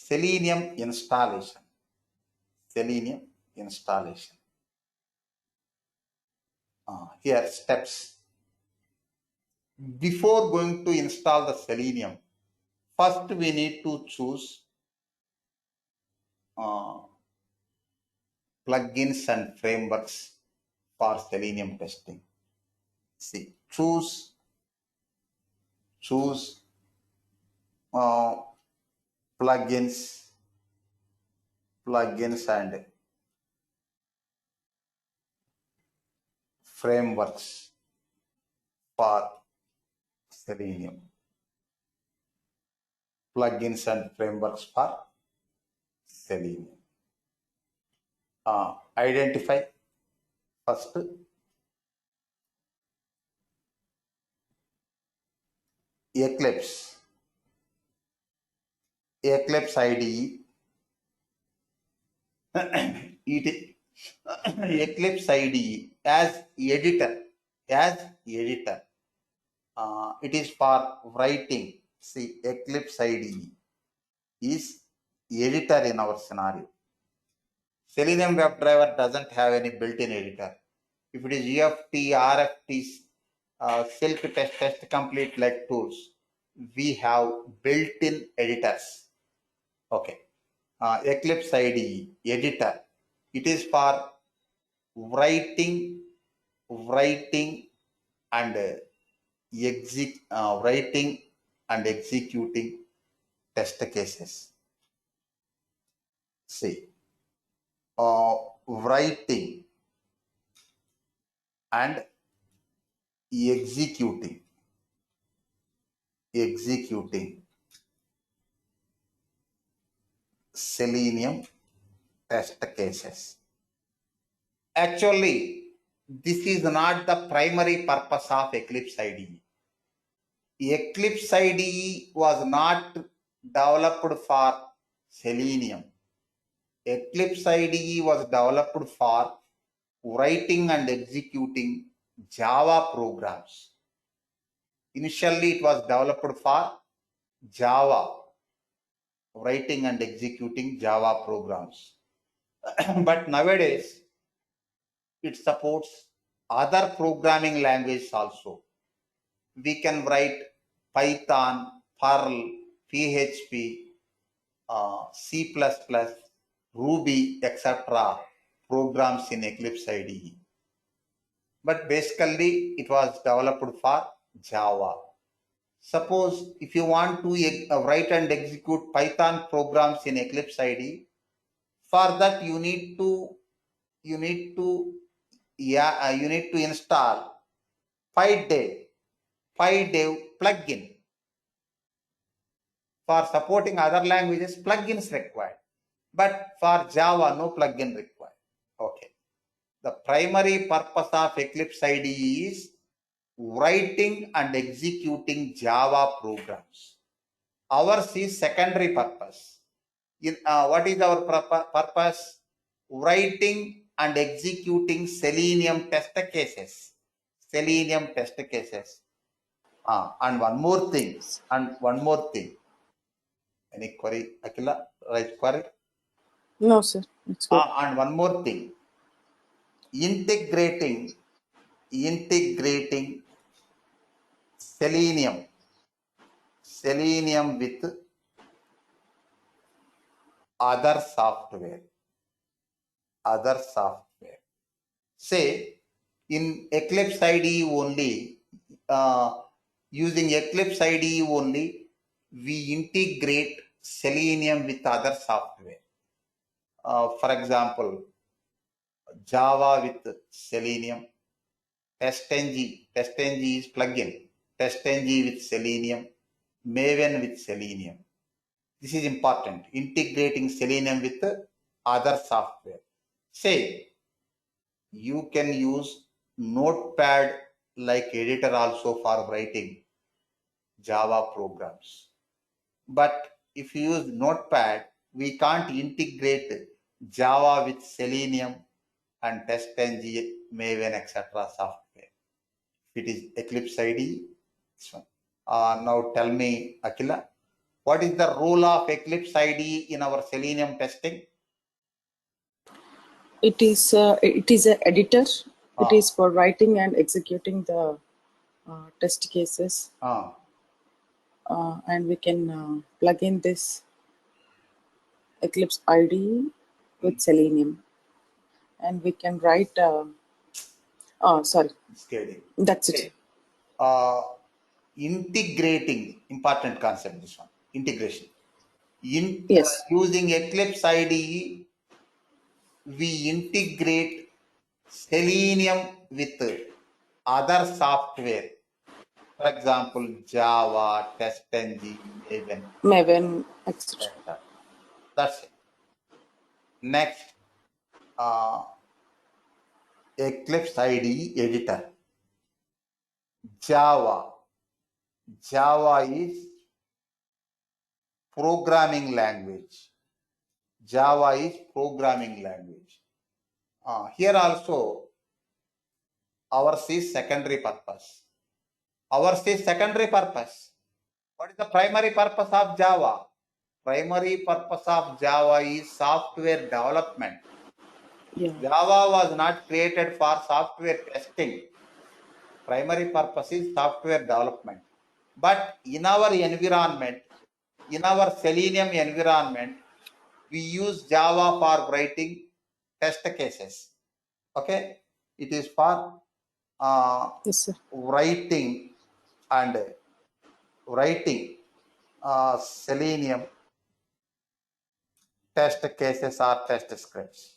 Selenium installation. Selenium installation. Here steps. Before going to install the Selenium, first we need to choose plugins and frameworks for Selenium testing. See, choose plugins and frameworks for Selenium. Plugins and frameworks for Selenium. Identify first Eclipse IDE. Eclipse IDE as editor. It is for writing. See, Eclipse IDE is editor in our scenario. Selenium WebDriver doesn't have any built-in editor. If it is UFT, RFT, Silk test complete like tools, we have built-in editors. Okay. Eclipse IDE editor. It is for writing and executing test cases. See, writing and executing Selenium test cases. Actually, this is not the primary purpose of Eclipse IDE. Eclipse IDE was not developed for Selenium. Eclipse IDE was developed for writing and executing Java programs. Initially, it was developed for Java, writing and executing Java programs. But nowadays, it supports other programming languages also. We can write Python, Perl, PHP, C++, Ruby, etc. programs in Eclipse IDE. But basically, it was developed for Java. Suppose if you want to write and execute Python programs in Eclipse IDE, for that you need to install PyDev plugin. For supporting other languages, plugins required, but for Java, no plugin required. Okay. The primary purpose of Eclipse IDE is writing and executing Java programs. Ours is secondary purpose. What is our purpose? Writing and executing Selenium test cases. And one more thing. Any query, Akila? Right query? No, sir. It's good. And one more thing. Integrating Selenium with other software. Say in Eclipse IDE only, using Eclipse IDE only, we integrate Selenium with other software. For example, Java with Selenium, TestNG is plugin, TestNG with Selenium, Maven with Selenium. This is important, integrating Selenium with other software. Say, you can use Notepad like editor also for writing Java programs. But if you use Notepad, we can't integrate Java with Selenium and TestNG, Maven, etc. software. If it is Eclipse IDE, this one. Now tell me, Akila, What is the role of Eclipse IDE in our Selenium testing? It is an editor. Ah. It is for writing and executing the test cases, Ah, and we can plug in this Eclipse IDE with Selenium, and we can write. Sorry, scaling. that's it. Okay. Integrating, important concept, this one, integration. Yes. Using Eclipse IDE, we integrate Selenium with other software. For example, Java, TestNG, Maven, Maven, etc. etc. That's it. Next, Eclipse IDE editor. Java. Java is programming language. Java is programming language. Here also, ours is secondary purpose. Ours is secondary purpose. What is the primary purpose of Java? Primary purpose of Java is software development. Yeah. Java was not created for software testing. Primary purpose is software development. But in our environment, in our Selenium environment, we use Java for writing test cases. Okay, it is for Yes, sir. writing Selenium test cases or test scripts.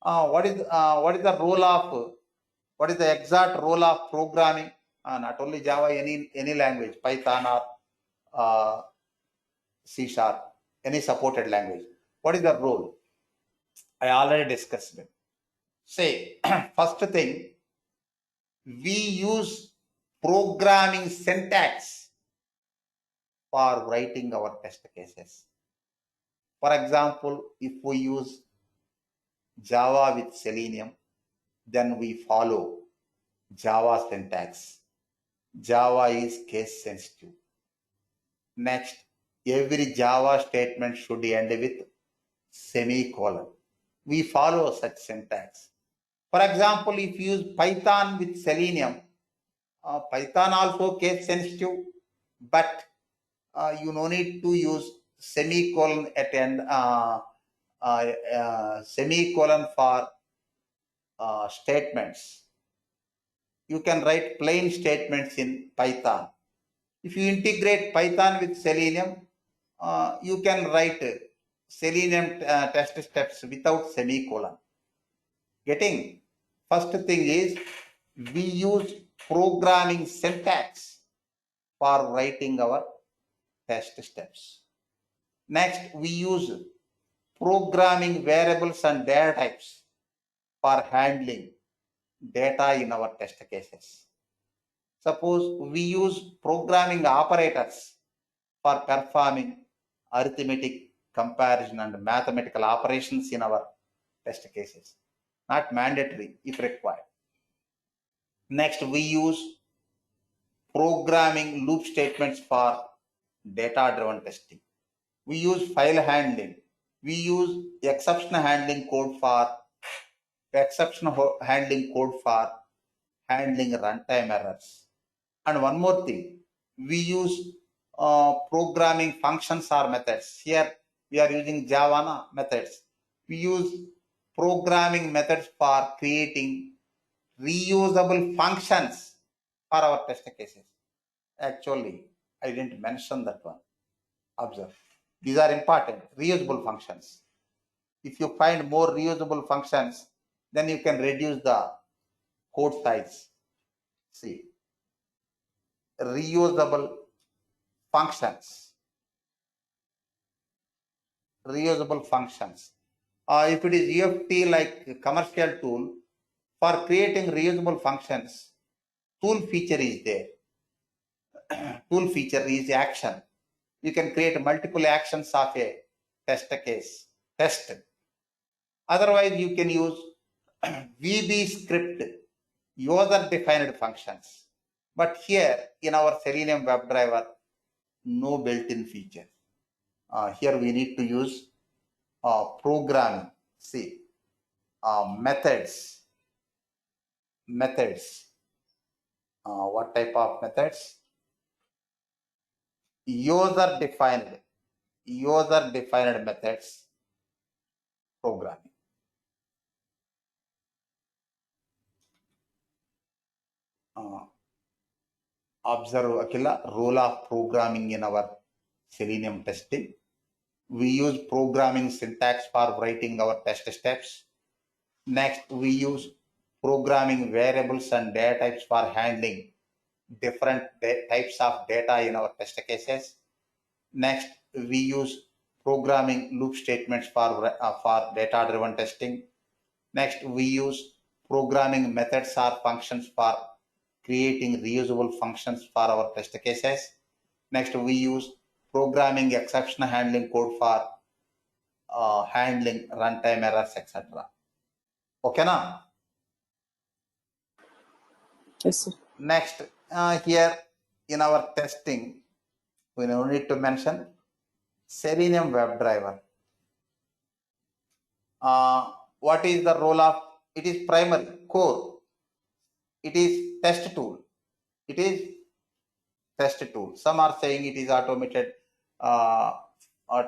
What is the role of, what is the exact role of programming? Not only Java, any language, Python or C sharp, any supported language. What is the role? I already discussed it. Say, first thing, we use programming syntax for writing our test cases. For example, if we use Java with Selenium, then we follow Java syntax. Java is case sensitive. Next, every Java statement should end with semicolon. We follow such syntax. For example, if you use Python with Selenium, Python also case sensitive, but you no need to use semicolon at end, semicolon for statements. You can write plain statements in Python. If you integrate Python with Selenium, you can write Selenium test steps without semicolon. Getting? First thing is, we use programming syntax for writing our test steps. Next, we use programming variables and data types for handling data in our test cases. Suppose we use programming operators for performing arithmetic, comparison, and mathematical operations in our test cases. Not mandatory if required. Next, we use programming loop statements for data-driven testing. We use file handling. We use exception handling code for handling runtime errors. And one more thing, we use programming functions or methods. Here we are using Java methods. We use programming methods for creating reusable functions for our test cases. Actually, I didn't mention that one. Observe. These are important, reusable functions. If you find more reusable functions, then you can reduce the code size. See, reusable functions. Reusable functions. If it is UFT like commercial tool, for creating reusable functions, tool feature is there. Tool feature is action. You can create multiple actions of a test case. Test. Otherwise, you can use VB script, user defined functions. But here in our Selenium WebDriver, no built-in feature. Here we need to use programming. See, methods. What type of methods? User defined methods programming. Observe Akila, role of programming in our Selenium testing. We use programming syntax for writing our test steps. Next, we use programming variables and data types for handling different types of data in our test cases. Next, we use programming loop statements for data-driven testing. Next, we use programming methods or functions for creating reusable functions for our test cases. Next, we use programming exception handling code for handling runtime errors, etc. Okay, na? Yes, sir. Next, here in our testing, we now need to mention Selenium WebDriver. What is the role of it? Is primary core. It is test tool. It is test tool. Some are saying it is automated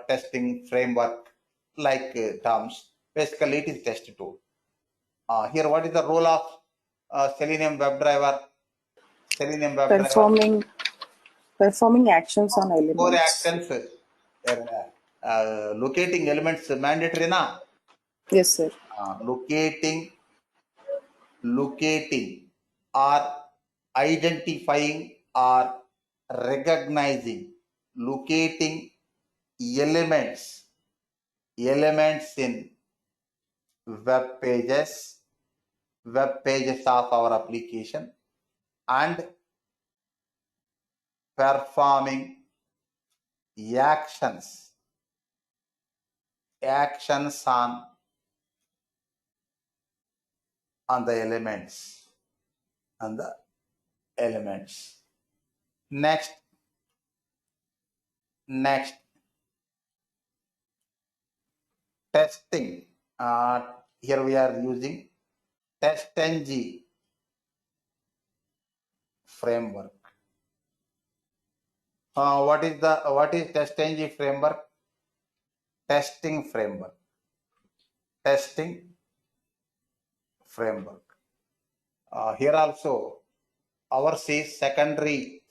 testing framework like terms. Basically, it is test tool. Here, what is the role of Selenium WebDriver? Selenium WebDriver. Performing actions on Core elements. actions. Locating elements mandatory na. Yes, sir. Locating or identifying or recognizing, locating elements in web pages of our application, and performing actions on the elements. Next, testing. Here we are using TestNG framework. What is TestNG framework? Testing framework. Here also ours is secondary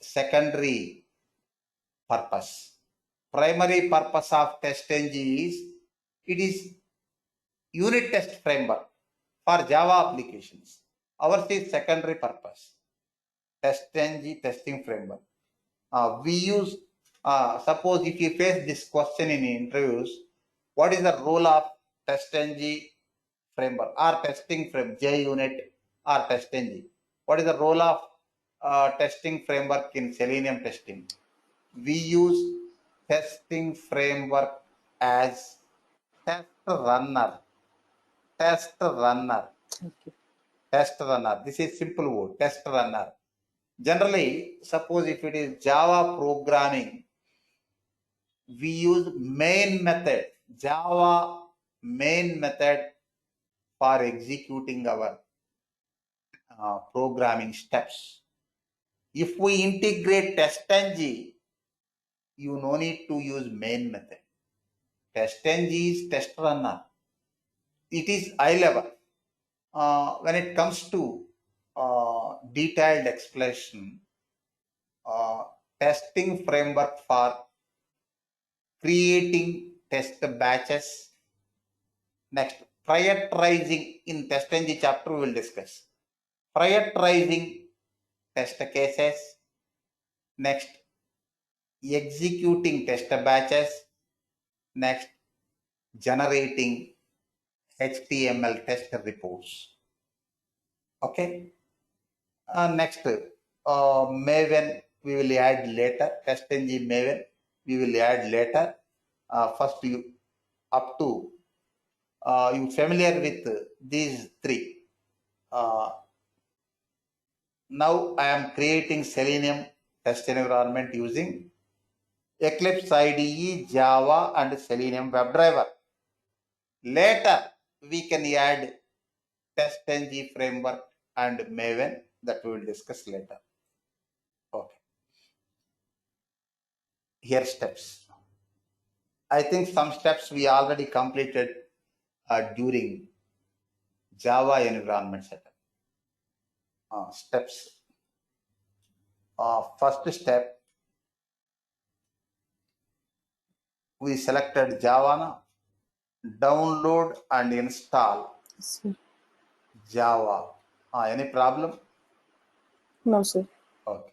purpose. Primary purpose of TestNG is it is unit test framework for Java applications. Ours is secondary purpose. TestNG testing framework. We use, suppose if you face this question in interviews, what is the role of TestNG framework or testing framework, JUnit or TestNG? What is the role of testing framework in Selenium testing? We use testing framework as test runner. This is simple word, test runner. Generally, suppose if it is Java programming, we use main method, Java main method for executing our programming steps. If we integrate TestNG, you no need to use main method. TestNG is test runner. It is high level. When it comes to detailed explanation, testing framework for creating test batches. Next, prioritizing in TestNG chapter we will discuss. Prioritizing test cases. Next, executing test batches. Next, generating HTML test reports. Okay. Next, Maven we will add later. TestNG Maven we will add later. First, you up to you familiar with these three. Now I am creating Selenium test environment using Eclipse IDE, Java, and Selenium WebDriver. Later, we can add TestNG framework and Maven that we will discuss later. Okay. Here steps. I think some steps we already completed during Java environment setup. Steps. First step, we selected Java. Download and install Sir. Java. Any problem? No, sir. Okay.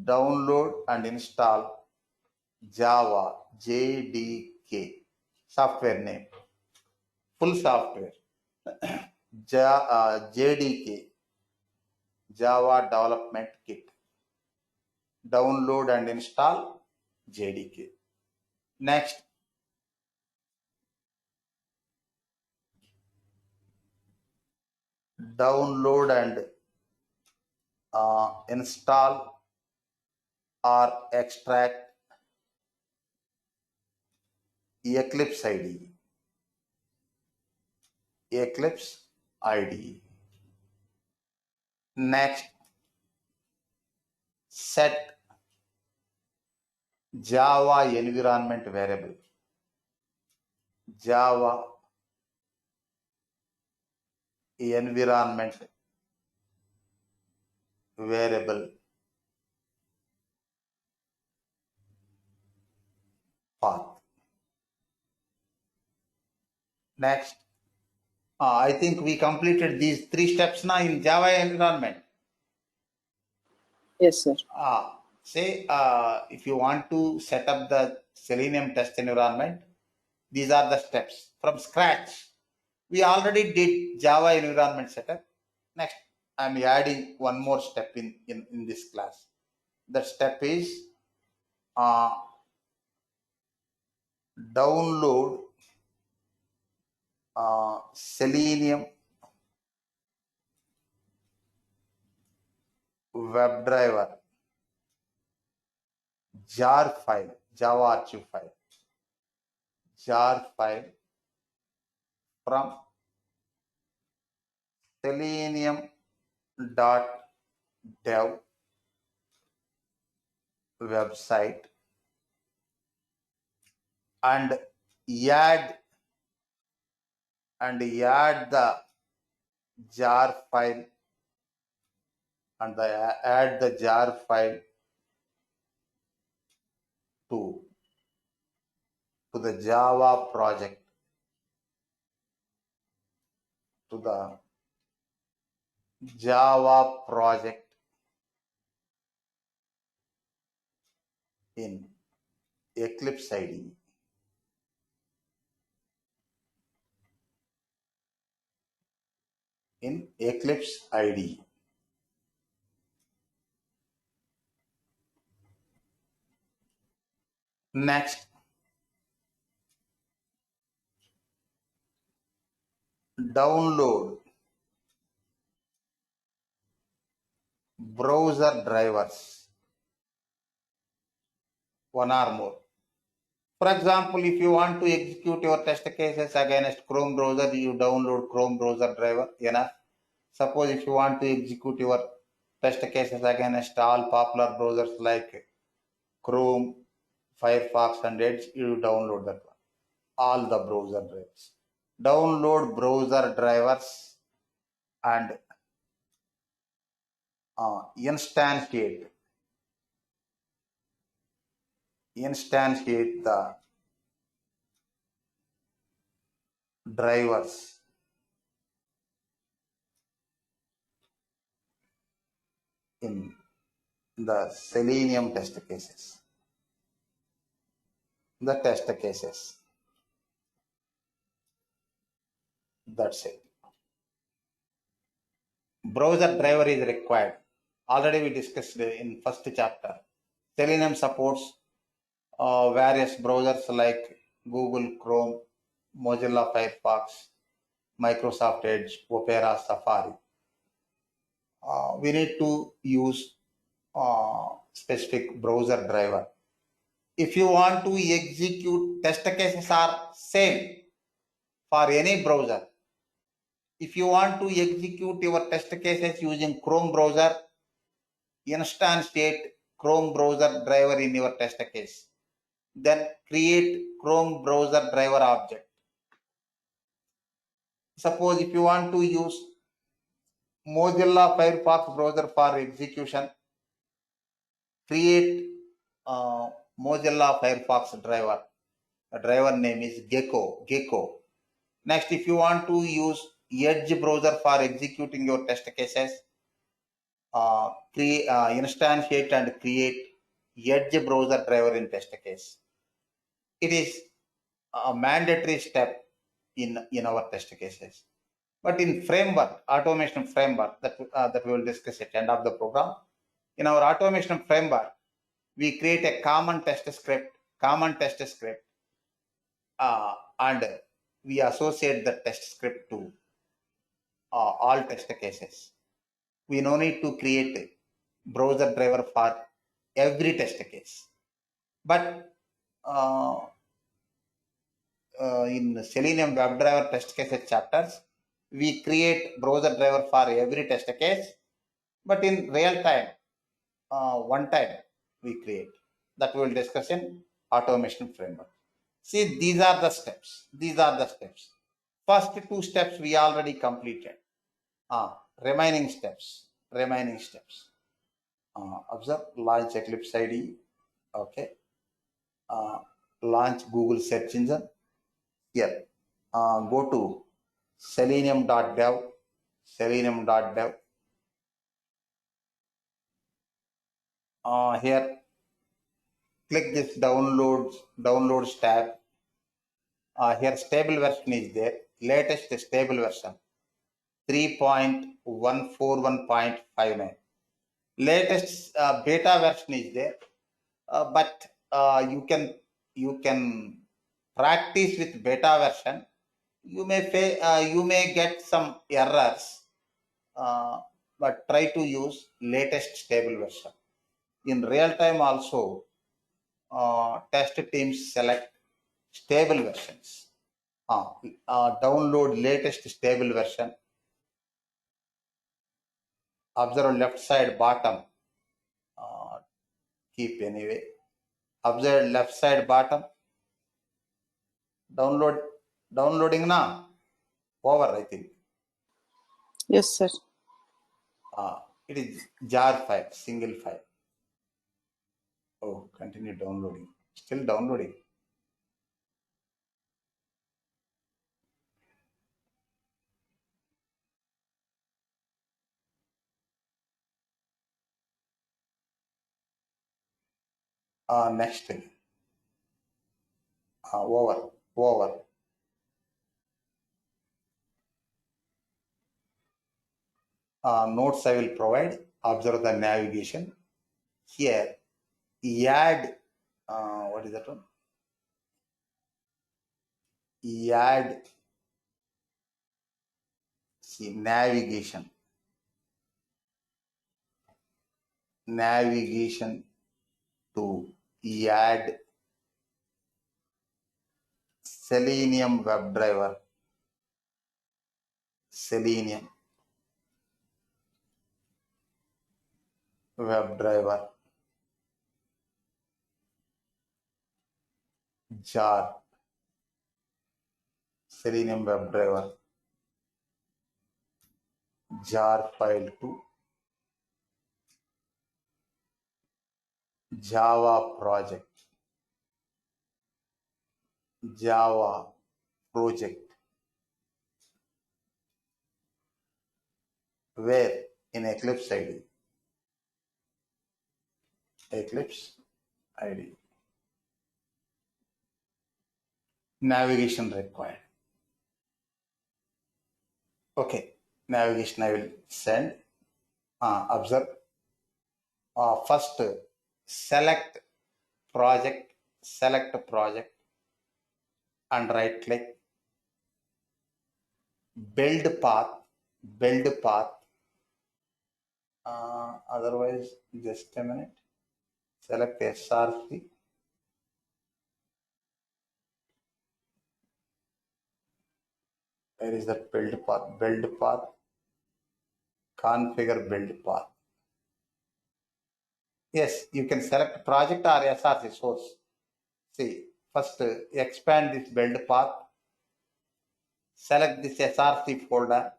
Download and install Java JDK. Software name. Full software. JDK. Java Development Kit. Download and install JDK. Next, download and install or extract Eclipse IDE. Eclipse IDE. Next, set Java environment variable. Java environment variable path. Next, I think we completed these 3 steps now in Java environment. Yes, sir. Say if you want to set up the Selenium test environment, these are the steps from scratch. We already did Java environment setup. Next, I'm adding one more step in this class. That step is download Selenium WebDriver jar file, Java archive file, jar file from selenium.dev website and add the jar file and add the jar file to the Java project, to the Java project in Eclipse IDE. In Eclipse IDE. Next, download browser drivers, one or more. For example, if you want to execute your test cases against Chrome browser, you download Chrome browser driver, enough. Suppose if you want to execute your test cases against all popular browsers like Chrome, Firefox and Edge, you download that one. All the browser drivers. Download browser drivers and instantiate the drivers in the Selenium test cases. The test cases. That's it. Browser driver is required. Already we discussed in first chapter. Selenium supports various browsers like Google Chrome, Mozilla Firefox, Microsoft Edge, Opera, Safari. We need to use specific browser driver. If you want to execute test cases are same for any browser. If you want to execute your test cases using Chrome browser, instantiate Chrome browser driver in your test case. Then create Chrome browser driver object. Suppose if you want to use Mozilla Firefox browser for execution, create Mozilla Firefox driver. The driver name is Gecko. Next, if you want to use Edge browser for executing your test cases, instantiate and create Edge browser driver in test case. It is a mandatory step in our test cases. But in framework, automation framework that we will discuss at the end of the program, in our automation framework, we create a common test script, and we associate the test script to all test cases. We no need to create a browser driver for every test case. But in Selenium WebDriver test cases chapters, we create browser driver for every test case. But in real time, one time we create. That we will discuss in automation framework. See, these are the steps. First two steps we already completed. Remaining steps. Observe, launch Eclipse IDE. Okay. Launch Google search engine. Here, go to selenium.dev. Here, click this downloads tab. Here stable version is there. Latest stable version 3.141.59. Latest beta version is there, but you can practice with beta version. You may get some errors, but try to use latest stable version. In real time also, test teams select stable versions. Download latest stable version. Observe left side bottom. Keep anyway. Observe left side bottom. Downloading now. Over, I think. Yes, sir. It is jar file, single file. Oh, continue downloading. Still downloading. Next. Over. Notes I will provide. Observe the navigation. Here, add, what is that one? Add, see, navigation to add Selenium WebDriver. Selenium WebDriver jar. Selenium WebDriver jar file to Java project. Where? In Eclipse IDE. Navigation required. Okay, navigation I will send. Observe. First, select project and right click. Build path. Otherwise, just a minute. Select SRC. Where is that build path? Build path, configure build path. Yes, you can select project or SRC source. See, first expand this build path, select this SRC folder,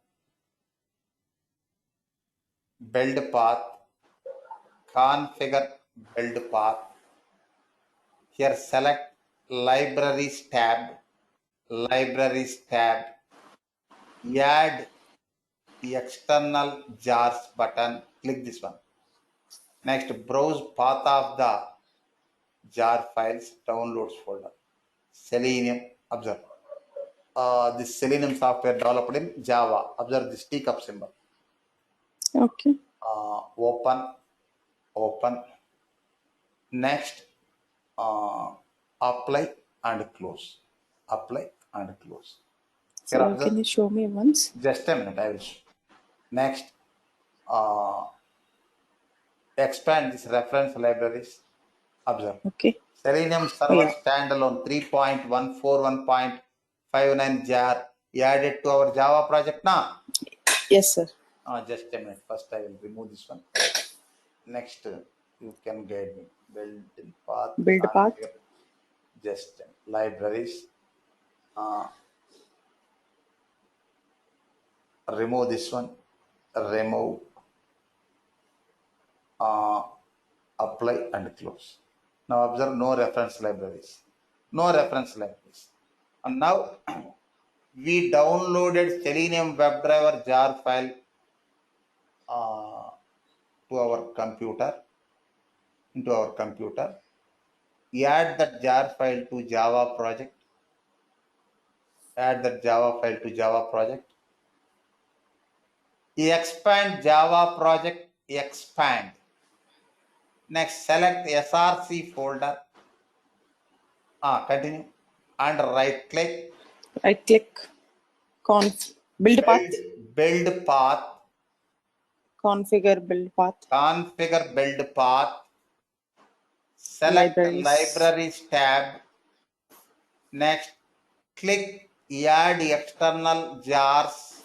build path, configure build path. Here select libraries tab, add the external jars button, click this one. Next, browse path of the jar files, downloads folder. Selenium, observe. This Selenium software developed in Java. Observe this teacup symbol. Okay. Open. Next, apply and close. Apply and close. Here So observe. can you show me once? Just a minute, I will show. Next, expand this reference libraries. Observe. Okay. Selenium server standalone 3.141.59 jar added to our Java project now. Yes, sir. Just a minute. First, I will remove this one. Next, you can guide me. Build path. Build path. Just libraries. Remove this one. Remove. Apply and close. Now observe no reference libraries. And now we downloaded Selenium WebDriver jar file into our computer. Add that jar file to Java project. Expand Java project. Expand. Next, select SRC folder. Continue. And right click. Right click. Build path. Build path. Configure build path. Select libraries tab. Next, click add external jars.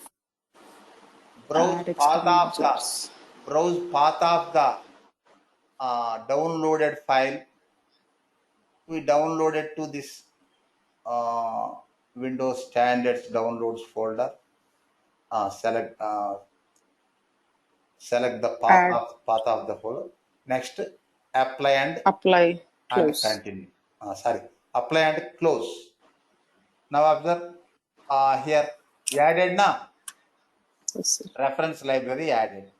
Browse path of the downloaded file. We downloaded to this Windows Standards downloads folder. Select the path of the folder. Next, apply and close. continue. Apply and close. Now observe here added now. Yes, sir. Reference library added.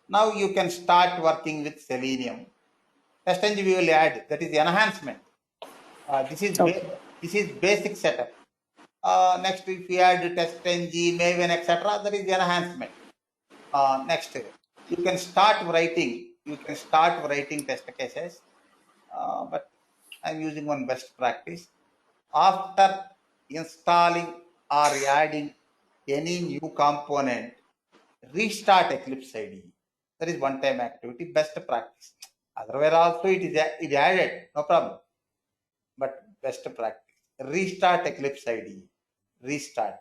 Now you can start working with Selenium. TestNG we will add, that is enhancement. This is basic setup. Next, if we add TestNG, Maven, etc., that is enhancement. Next, you can start writing test cases, but I'm using one best practice. After installing or adding any new component, restart Eclipse IDE. That is one-time activity, best practice. Otherwise also it is added, no problem. But best practice. Restart Eclipse IDE. Restart.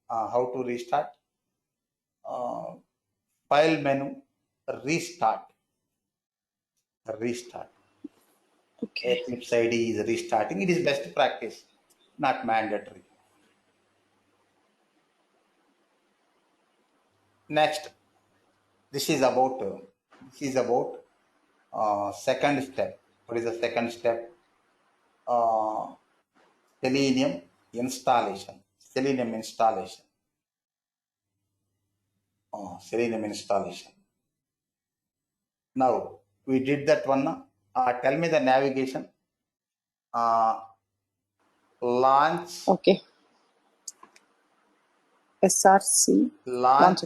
How to restart? File menu, restart. Okay. Eclipse IDE is restarting. It is best practice, not mandatory. Next, this is about second step. What is the second step? Selenium installation. Now we did that one. Tell me the navigation. Launch. Okay. SRC. Launch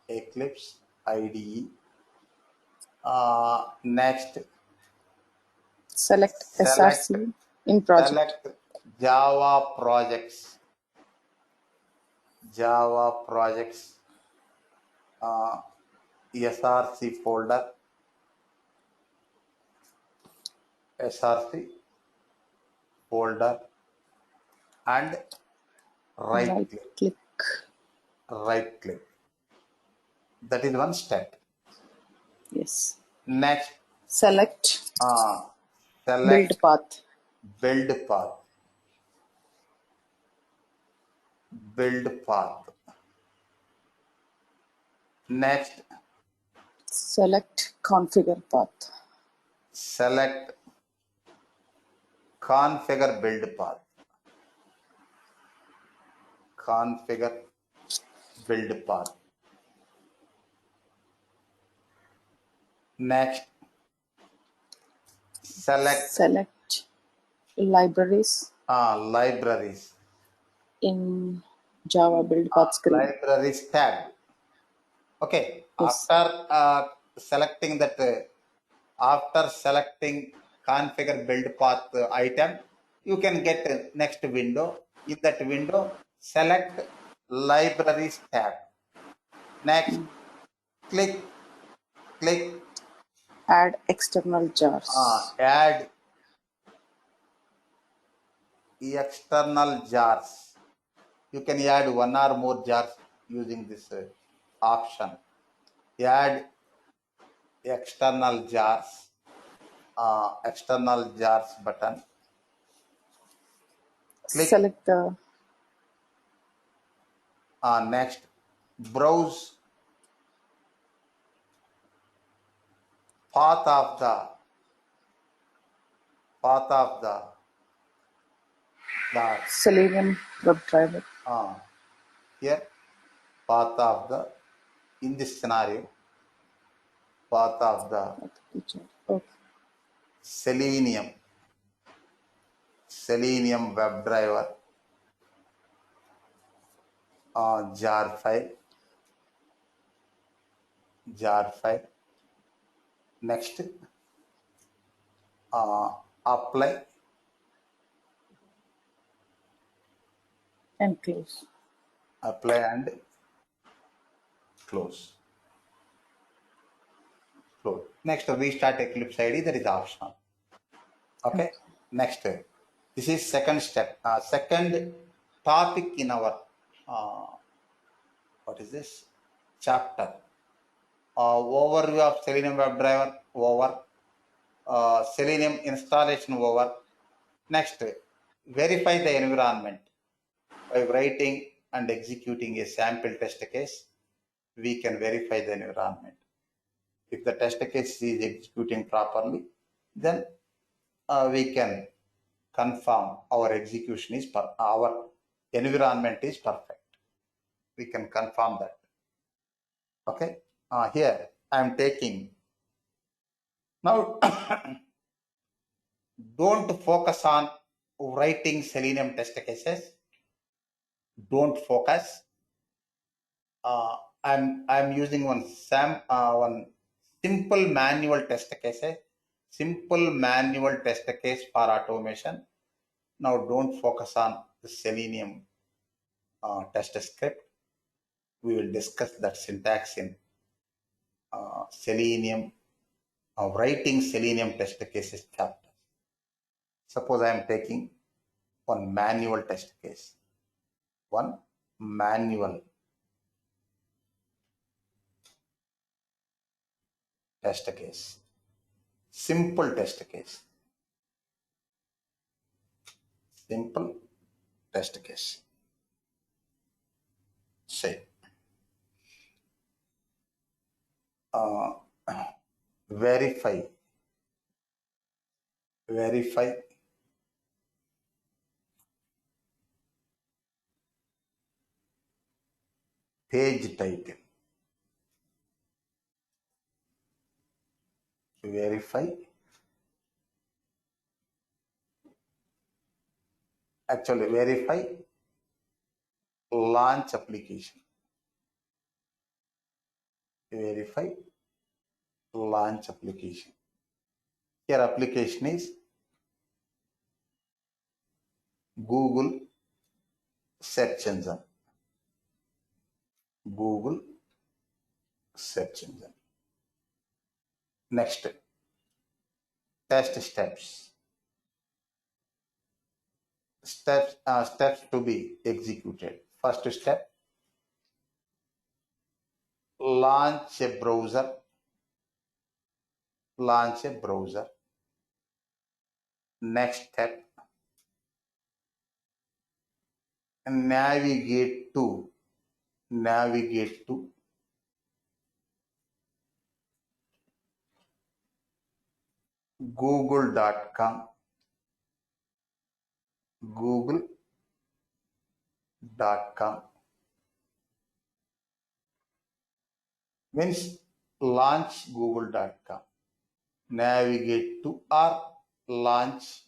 Eclipse IDE. Next, select SRC in project. Select Java projects. SRC folder. and right click. Right click. That is one step. Yes. Next, Select select build path. build path. Build path. Next, Select configure path. select configure build path. Configure build path. Next, Select libraries libraries. in Java build path screen. Libraries tab. Okay. Yes. Selecting that, after selecting configure build path item, you can get next window. In that window, select libraries tab. Next, click Add external jars. add external jars. You can add one or more jars using this option. Add external jars. External jars button. Click. Select the Next, browse path of the Selenium WebDriver. here path of the, in this scenario, path of the Okay. Selenium WebDriver jar file. Next, apply And close. and close. Next, restart Eclipse ID, that is optional. Okay. Next, this is second step. Second topic in our what is this chapter? Overview of Selenium WebDriver over. Selenium installation over. Next, verify the environment by writing and executing a sample test case. We can verify the environment. If the test case is executing properly, then we can confirm our execution is our environment is perfect. We can confirm that. Okay. Here I am taking now. Don't focus on writing Selenium test cases. Don't focus. I'm using one simple manual test case. Simple manual test case for automation. Now don't focus on the Selenium test script. We will discuss that syntax in Selenium, writing Selenium test cases chapter. Suppose I am taking one manual test case. One manual test case. Simple test case. Simple test case. Say, verify page title. Verify. Actually, verify launch application. Verify launch application. Here application is Google search engine. Google search engine. Next, test steps. steps to be executed. First step, launch a browser. Launch a browser. Next step, navigate to google.com. google.com means launch google.com. Navigate to or launch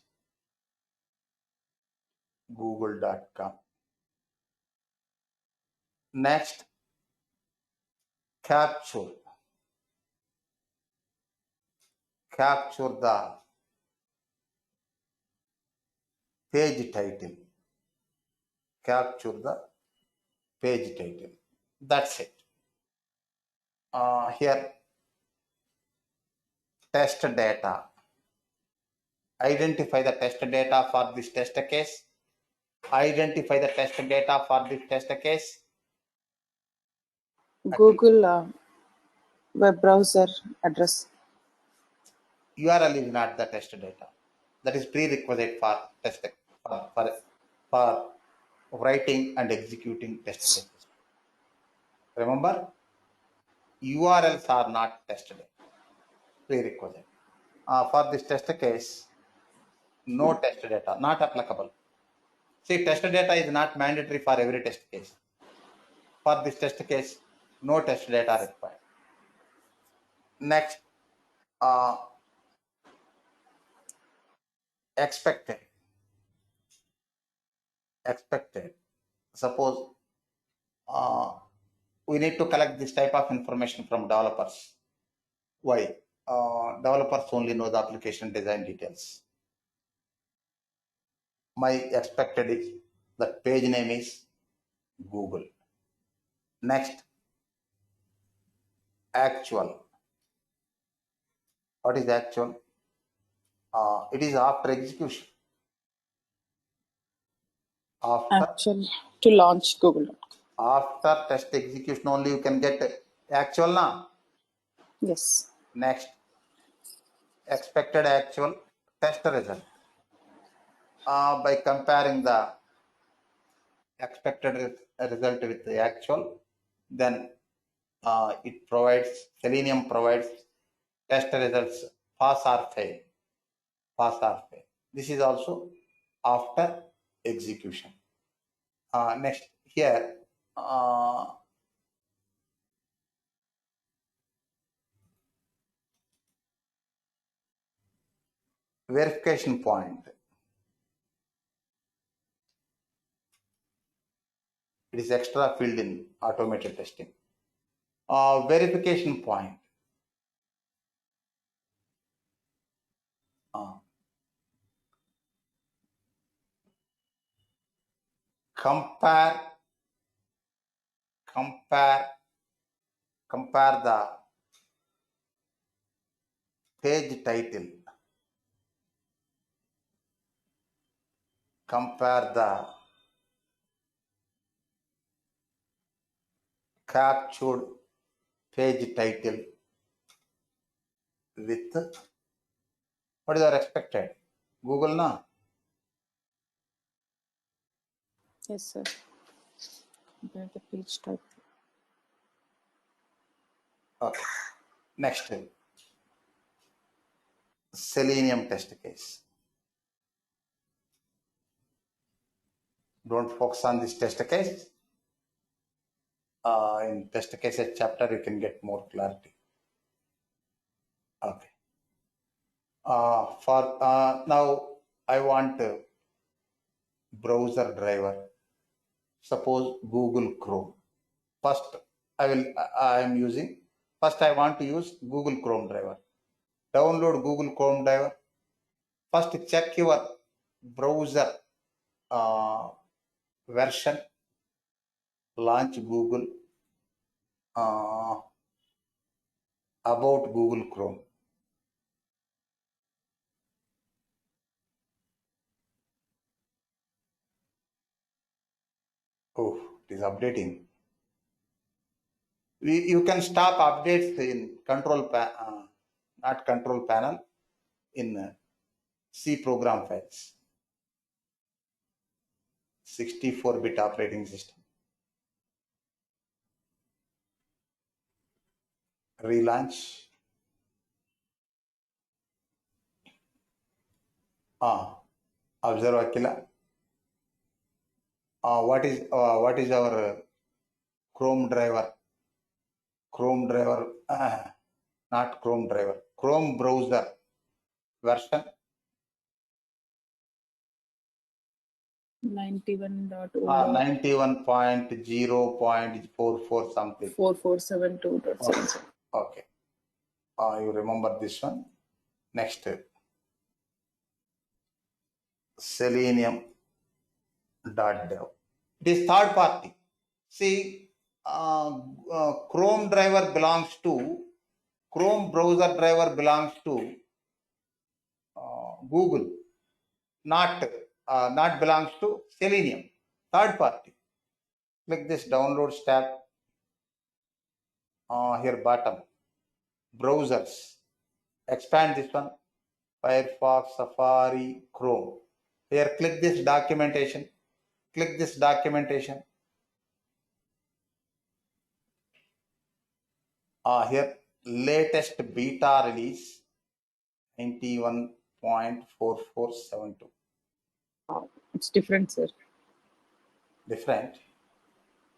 google.com. Next, capture the page title. Capture the page title. That's it. Here, test data. Identify the test data for this test case. Identify the test data for this test case. Google web browser address. URL is not the test data. That is prerequisite for test for writing and executing test cases. Remember, URLs are not test data. Prerequisite. For this test case, no test data, not applicable. See, test data is not mandatory for every test case. For this test case, no test data required. Next, expected. Suppose we need to collect this type of information from developers. Why? Developers only know the application design details. My expected is that page name is Google. Next, actual. What is actual? It is after execution. Actual to launch Google. After test execution only you can get actual now. Yes. Next, expected actual test result. By comparing the expected result with the actual, then Selenium provides test results pass or fail. This is also after execution. Next, here verification point. It is extra field in automated testing. Verification point. Compare the page title. Compare the captured page title with what is our expected? Google now. Yes, sir. Compare the page type. Okay. Next, Selenium test case. Don't focus on this test case. In test cases chapter, you can get more clarity. Okay. For now, I want a browser driver. Suppose Google Chrome. First, I want to use Google Chrome driver. Download Google Chrome driver. First, check your browser version. Launch Google. About Google Chrome. Oh, it is updating. You can stop updates in not control panel, in C program files. 64-bit operating system. Relaunch. Observe Aquila. What is our Chrome driver? Chrome driver, not Chrome driver. Chrome browser version 91.0.44 something. 4472.77. Okay. You remember this one. Next, selenium.dev. It is third party. See, Chrome driver belongs to, Chrome browser driver belongs to Google, not belongs to Selenium, third party. Click this downloads tab. Here bottom, browsers. Expand this one, Firefox, Safari, Chrome. Here click this documentation. Click this documentation. Here latest beta release 91.4472. It's different, sir. Different.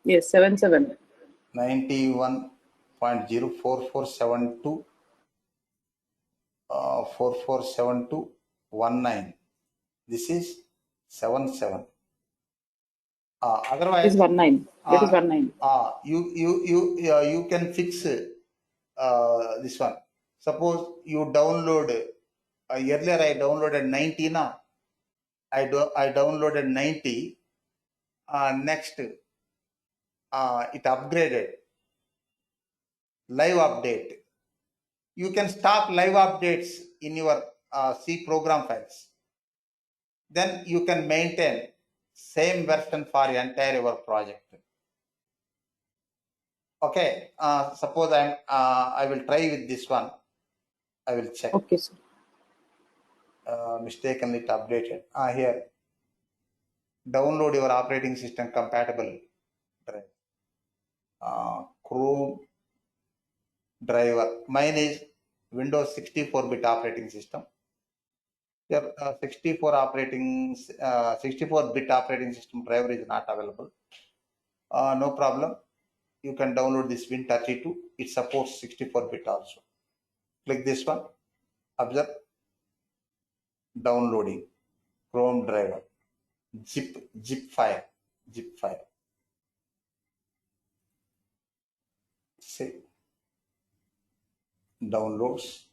Yes, 77. 91.04472 447219. This is 77. It Otherwise, is 19. It is 19. you can fix this one. Suppose you download earlier I downloaded 90 now. I downloaded 90. Next, it upgraded. Live update. You can stop live updates in your C program files. Then you can maintain same version for entire your project. Okay. Suppose I will try with this one. I will check. Okay, sir. Mistakenly it updated. Here, download your operating system compatible drive. Chrome driver. Mine is Windows 64-bit operating system. Your 64-bit operating system driver is not available. No problem. You can download this Win32. It supports 64-bit also. Click this one. Observe. Downloading. Chrome driver. Zip file. See. Downloads.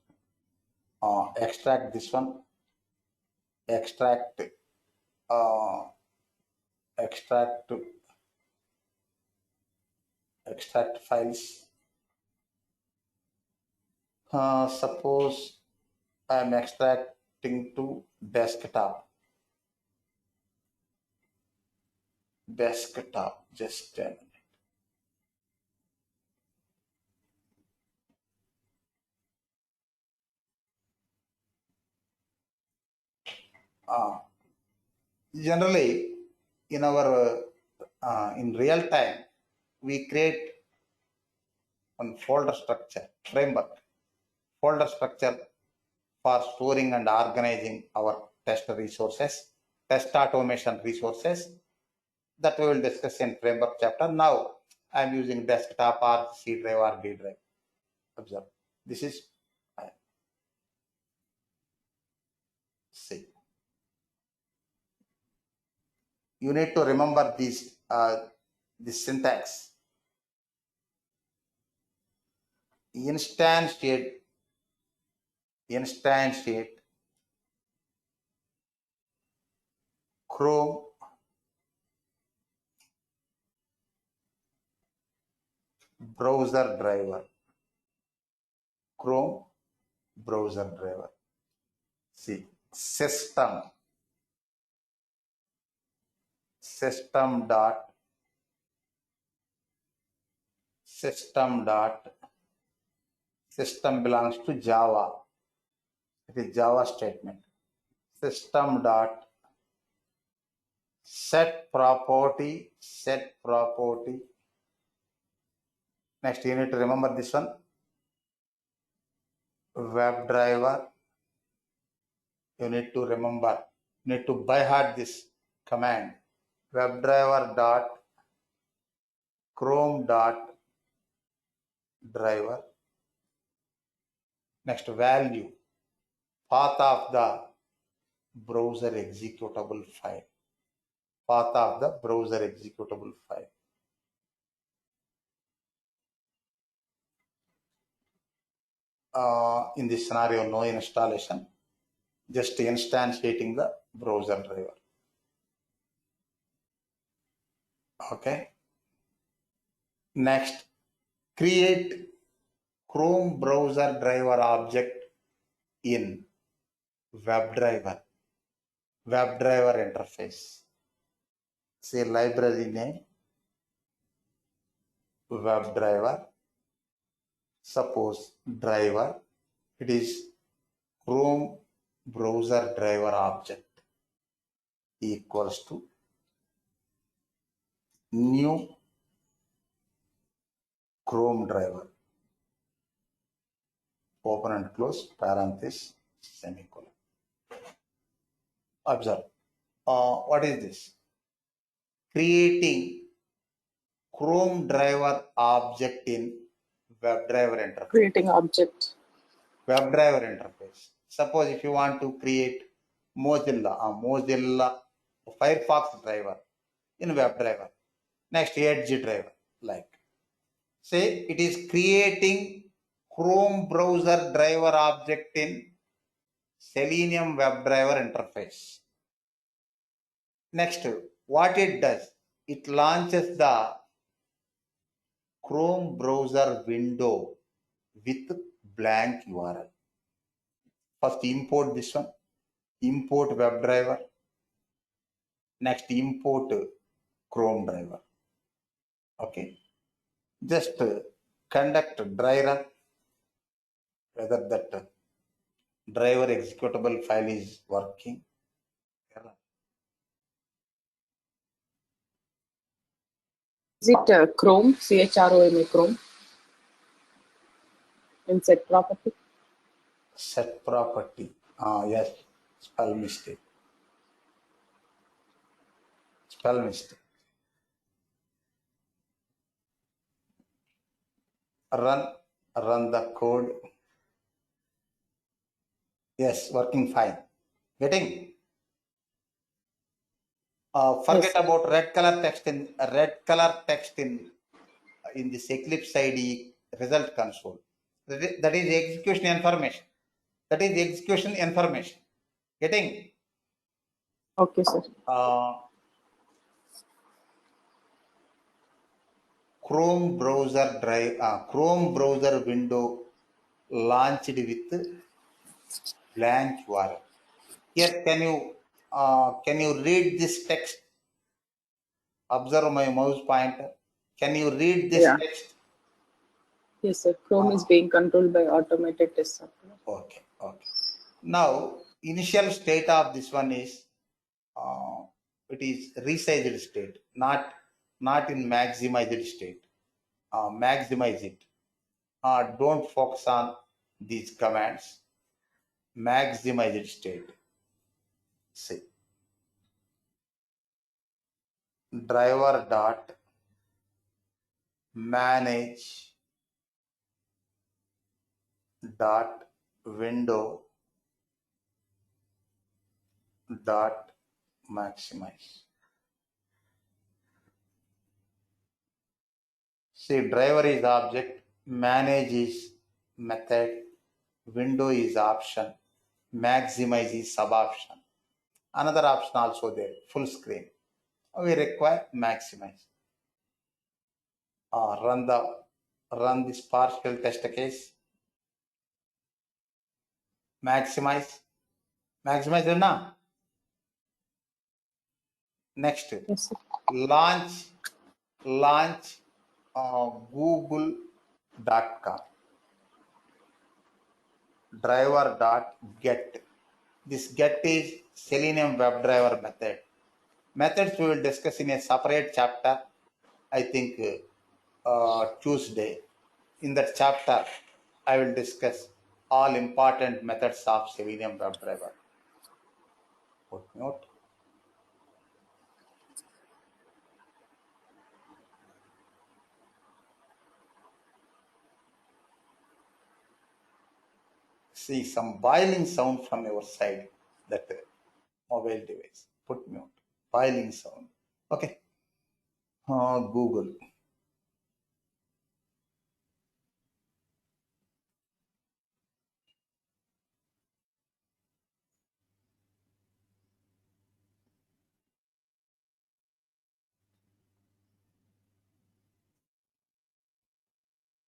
Extract this one. Extract files. Suppose I am extracting to desktop. Just a minute. Generally, in our in real time, we create one folder structure framework. Folder structure for storing and organizing our test resources, test automation resources, that we will discuss in framework chapter. Now I am using desktop or C drive or D drive. Observe. This is C. You need to remember this syntax. Instantiate Chrome browser driver. Chrome browser driver. See, system dot system dot, system belongs to Java. It is Java statement. System dot set property. Next, you need to remember this one. WebDriver. You need to remember. You need to by heart this command. WebDriver dot Chrome dot driver. Next, value. Path of the browser executable file. Path of the browser executable file. In this scenario, no installation, just instantiating the browser driver. Okay. Next, create Chrome browser driver object in WebDriver interface. Say library name WebDriver. Suppose driver, it is Chrome browser driver object equals to new Chrome driver, open and close parenthesis, semicolon. Observe. What is this? Creating Chrome driver object in WebDriver interface. Creating object. WebDriver interface. Suppose if you want to create Mozilla Firefox driver in WebDriver. Next, Edge driver. Like, say it is creating Chrome browser driver object in Selenium WebDriver interface. Next, what it does? It launches the Chrome browser window with blank URL. First import this one, import WebDriver. Next import Chrome driver. Okay. Just conduct dry run, whether that driver executable file is working. Is it Chrome, CHROME Chrome? In set property? Set property. Yes, spell mistake. Spell mistake. Run the code. Yes, working fine. Getting? Forget Yes. about red color text in this Eclipse IDE result console. That is execution information. Getting? Okay, sir. Chrome browser window launched with blank URL. Here, can you read this text? Observe my mouse pointer. Can you read this text? Yes, sir. Chrome is being controlled by automated test software. Okay. Now, initial state of this one is it is resized state, not in maximized state. Maximize it. Don't focus on these commands. Maximized state. See. Driver dot manage dot window dot maximize. See, driver is object, manage is method, window is option, maximize is sub option. Another option also there, full screen. We require maximize. Run this partial test case. Maximize now. Next, Yes, sir. launch google.com driver.get. This get is Selenium WebDriver method. Methods we will discuss in a separate chapter, I think Tuesday. In that chapter, I will discuss all important methods of Selenium WebDriver. Footnote. See some boiling sound from your side, that mobile device. Put mute. Boiling sound. Okay. Google.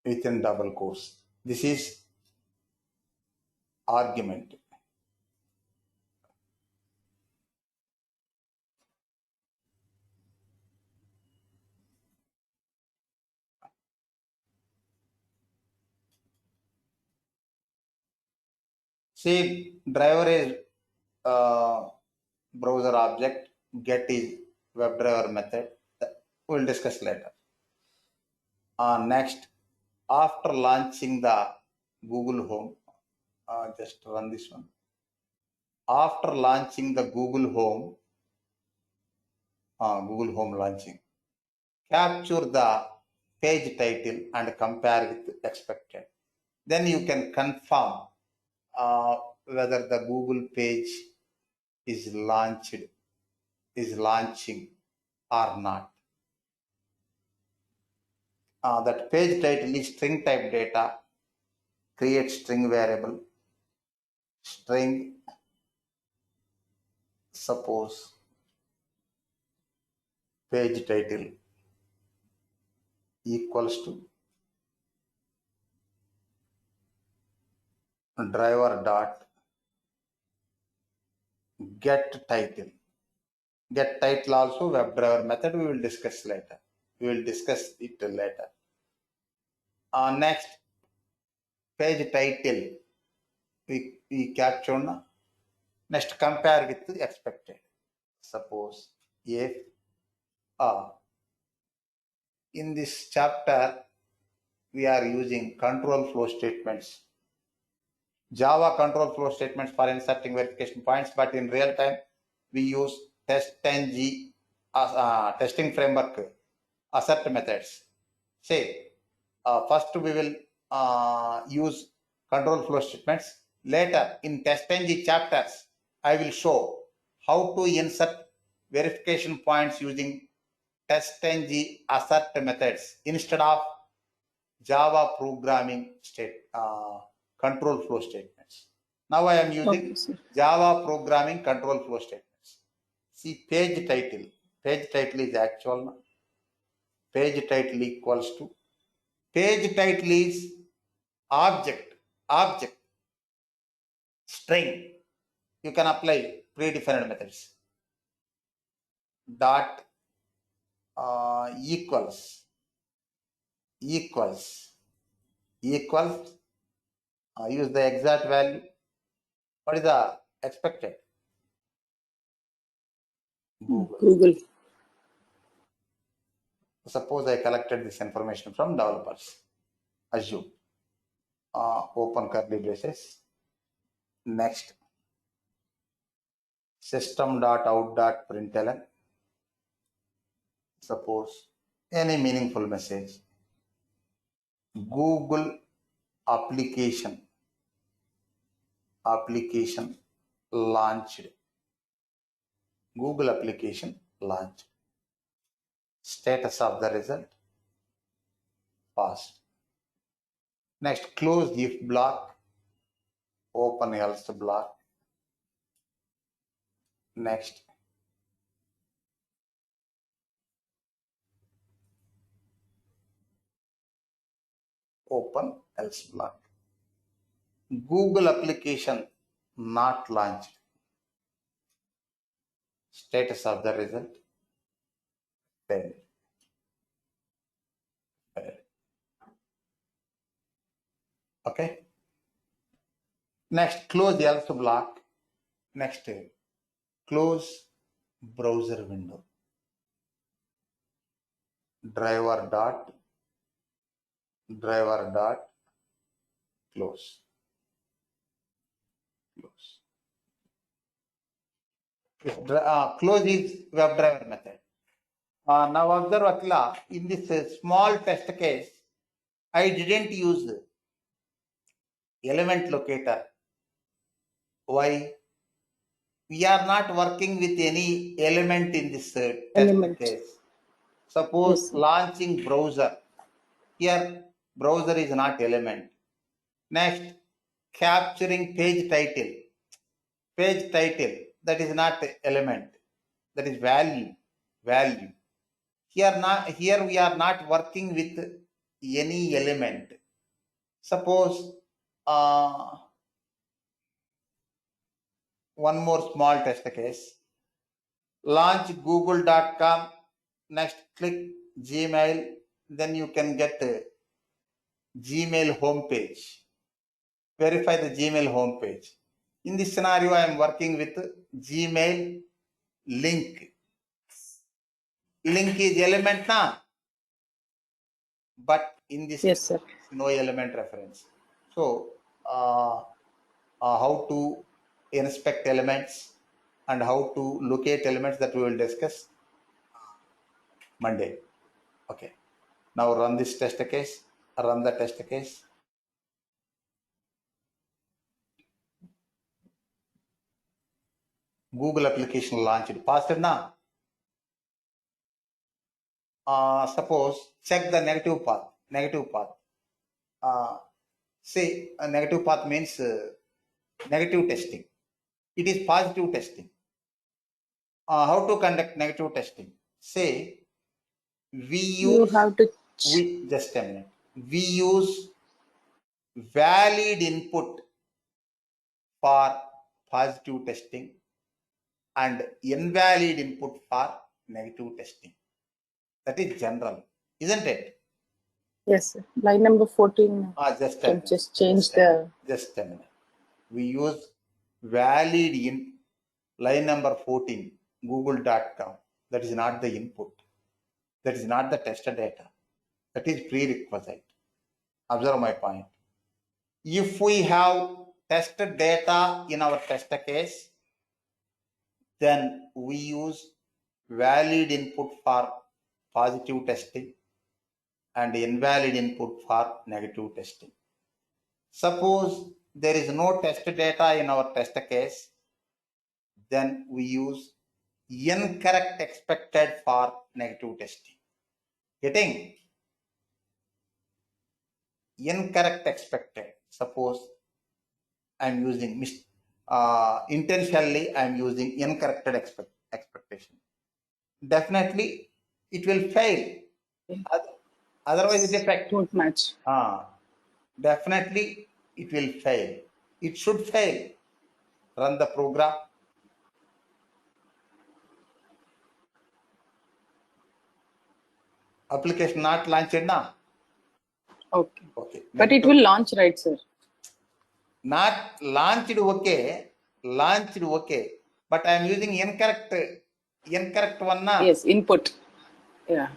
Within double quotes. This is argument. See, driver is browser object, get is WebDriver method. We'll discuss later. Next, after launching the Google Home, just run this one. After launching the Google Home launching, capture the page title and compare with expected. Then you can confirm whether the Google page is launching or not. That page title is string type data. Create string variable. String, suppose page title equals to driver dot get title. Get title also WebDriver method. We will discuss later. We will discuss it later. Next, page title we capture now. Next, compare with expected. Suppose if in this chapter we are using control flow statements, Java control flow statements for inserting verification points, but in real time we use test10g testing framework assert methods. Say first we will use control flow statements. Later in test10g chapters, I will show how to insert verification points using test10g assert methods instead of Java programming control flow statements. Now I am using Okay, Java programming control flow statements. See page title. Page title is actual. Page title equals to. Page title is object. String. You can apply predefined methods. Dot equals. Use the exact value. What is the expected? Google. Suppose I collected this information from developers. Assume. Open curly braces. Next. System.out.println. Suppose any meaningful message. Google application launched. Google application launched. Status of the result passed. Next, close if block, open else block. Next, open else block. Google application not launched. Status of the result failed. Okay. Next, close else block. Next, close browser window. Driver dot close. Close is WebDriver method. Now observe Atla, in this small test case, I didn't use element locator. Why? We are not working with any element in this test Element. case. Suppose Yes, sir. launching browser. Here, browser is not element. Next, capturing page title. Page title, that is not element. That is value. Here we are not working with any element. Suppose one more small test case. Launch google.com, next click Gmail, then you can get Gmail homepage. Verify the Gmail homepage. In this scenario, I am working with Gmail link. Link is element na, but in this Yes, sir. no element reference. So how to inspect elements and how to locate elements, that we will discuss Monday. Okay. Now run this test case. Run the test case. Google application launched. Passed na. Suppose check the negative path. Say a negative path means negative testing. It is positive testing. How to conduct negative testing? Say we You use have to. just a minute. We use valid input for positive testing and invalid input for negative testing. That is general, isn't it? Yes, sir. Line number 14. Just a Can minute. just change the. Just a minute. We use valid in line number 14, google.com. That is not the input. That is not the test data. That is prerequisite. Observe my point. If we have tested data in our test case, then we use valid input for positive testing and invalid input for negative testing. Suppose there is no test data in our test case, then we use incorrect expected for negative testing. Getting incorrect expected. Suppose I am using intentionally I am using incorrect expectation. Definitely it will fail. Otherwise it effect. Won't match. Definitely it will fail. It should fail. Run the program. Application not launched now. Okay. Okay. But it will launch, right, sir? Not launched, okay. Launched, okay. But I am using incorrect one now. Yes, input. Yeah.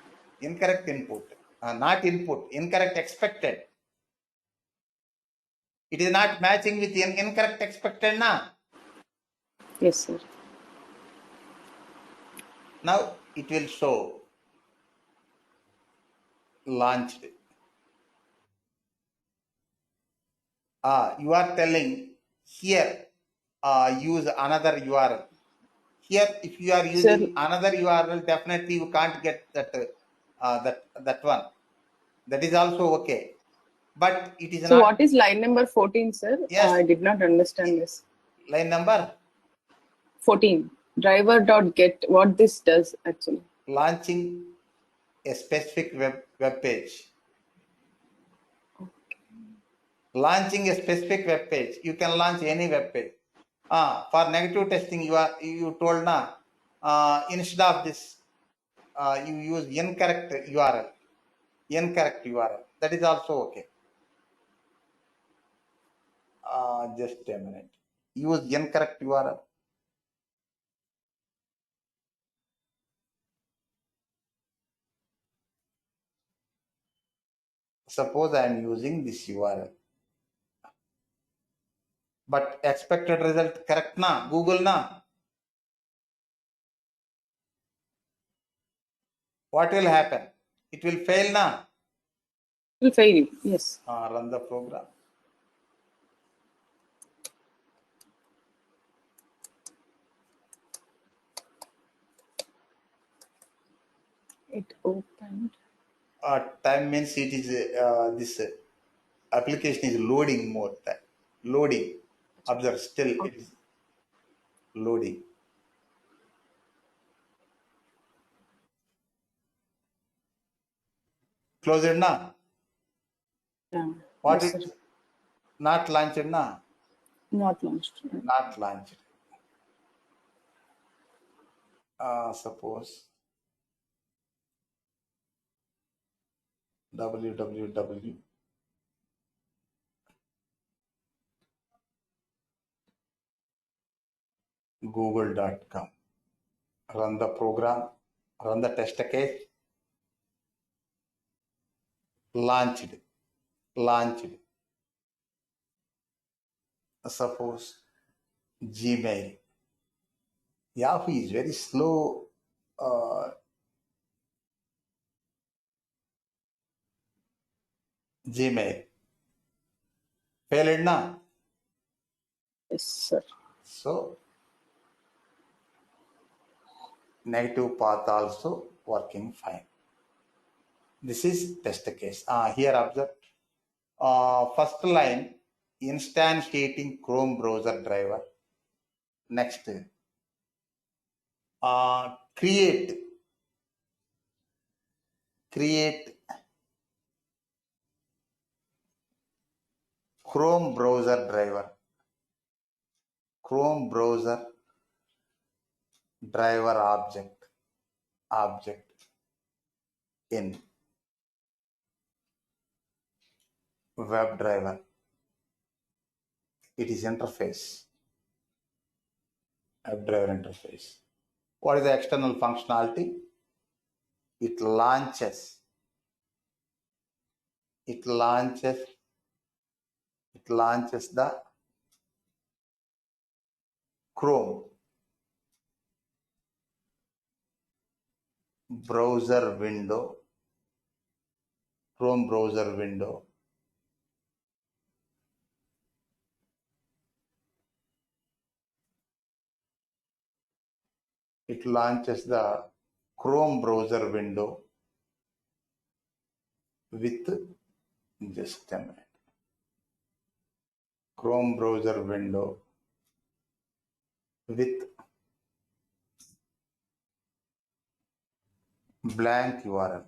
Incorrect input. Not input. Incorrect expected. It is not matching with incorrect expected now. Yes, sir. Now it will show launched. You are telling here use another URL. Here, if you are using another URL, definitely you can't get that one. That is also okay. But it is So not. what is line number 14, sir? Yes. I did not understand this. Line number 14. Driver.get. What this does actually? Launching a specific web page. Okay. Launching a specific web page. You can launch any web page. For negative testing, you told na instead of this, you use incorrect URL. That is also okay. Just a minute. Use incorrect URL. Suppose I am using this URL. But expected result correct na? Google na? What will happen? It will fail na? It will fail. Yes. Run the program. It opened. Time means it is this application is loading more time. Loading. Observe, still it is loading. Close it na? Yeah. What Yes, it sir. not launched na? Not launched. Not launched. Suppose www google.com. Run the program, run the test case, launched. Suppose Gmail. Yahoo is very slow. Gmail. Failed na? Yes, sir. So negative path also working fine. This is test case. Here observe. First line, instantiating Chrome browser driver. Next, create Chrome browser driver. Chrome browser driver object in WebDriver. It is interface. WebDriver interface. What is the external functionality? It launches the Chrome browser window. It launches the Chrome browser window with, just a minute, Chrome browser window with blank URL.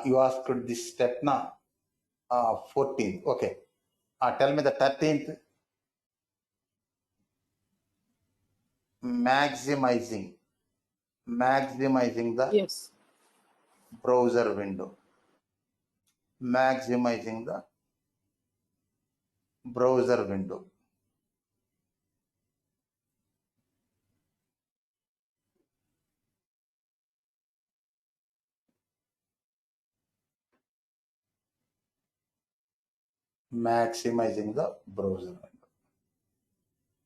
You asked this step na? 14th. Okay. Tell me the 13th. Maximizing the Yes. browser window. Maximizing the browser window. Maximizing the browser window.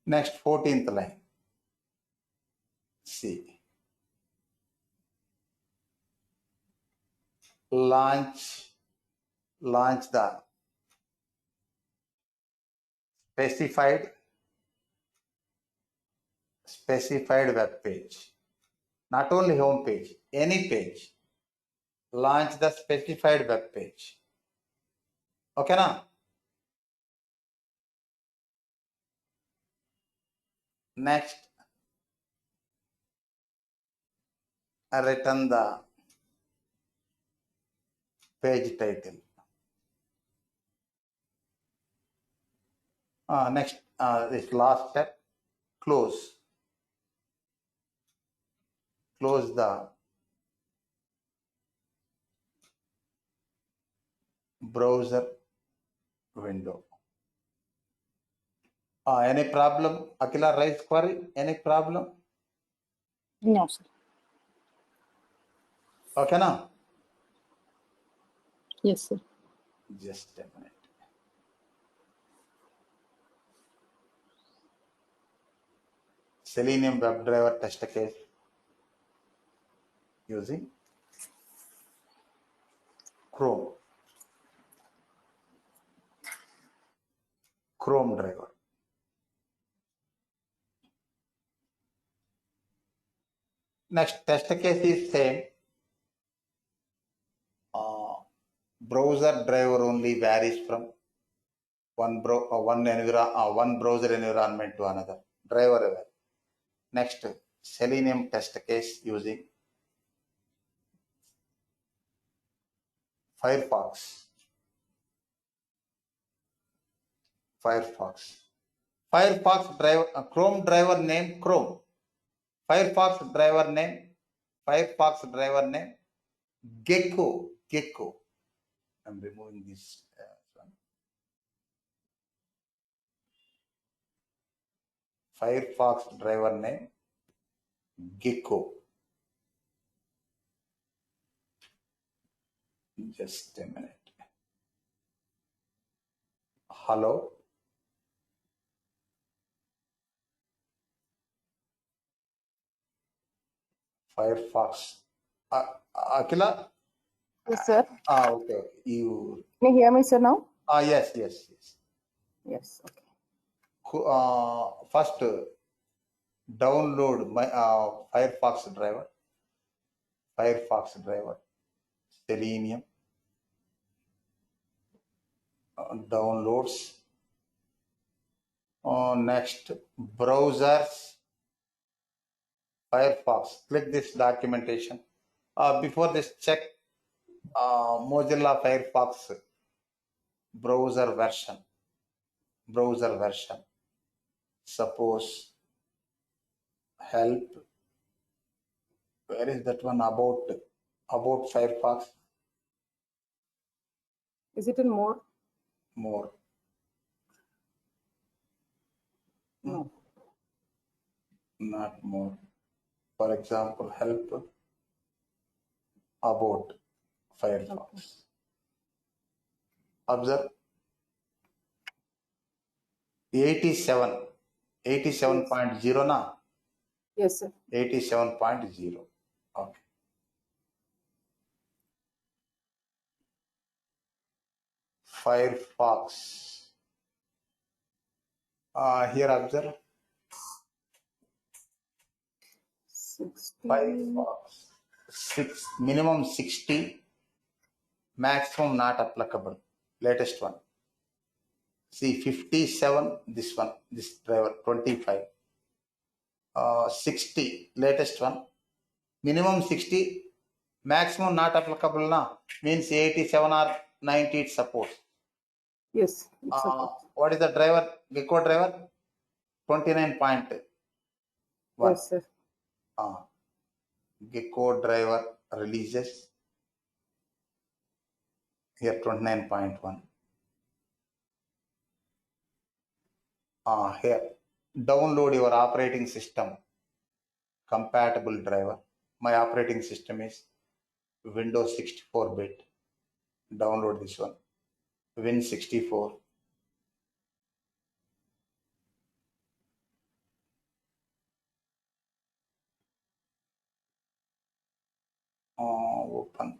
Next, 14th line. See. Launch the specified web page. Not only home page, any page. Launch the specified web page. Okay na? Next, return the page title. Next, this last step, close the browser window. Any problem? Akila, raise query. Any problem? No, sir. Okay, now Yes, sir. just a minute. Selenium WebDriver test case using Chrome driver. Next test case is same. Browser driver only varies from one browser environment to another driver level. Next, Selenium test case using Firefox. Firefox driver, Chrome driver name Chrome. Firefox driver name Gecko. I'm removing this one. Firefox driver name Gecko. Just a minute. Hello. Firefox. Akila? Yes, sir. Okay. You. Can you hear me, sir, now? Yes. Yes. Okay. First, download my Firefox driver. Selenium. Downloads. Next, browsers. Firefox. Click this documentation. Before this, check Mozilla Firefox browser version. Suppose help. Where is that one? About Firefox? Is it in more? More. No. Not more. For example, help about Firefox. Okay. Observe 87.0 na? Yes, sir. 87.0. Okay. Firefox. Here observe 60. Firefox. Minimum 60, maximum not applicable. Latest one. See 57, this driver 25. 60, latest one. Minimum 60, maximum not applicable na, means 87 or 90 it supports. Yes. It's okay. What is the driver? Gecko driver? 29.1. Yes, sir. Gecko driver releases here 29.1. Here download your operating system compatible driver. My operating system is Windows 64-bit. Download this one, Win64. Open.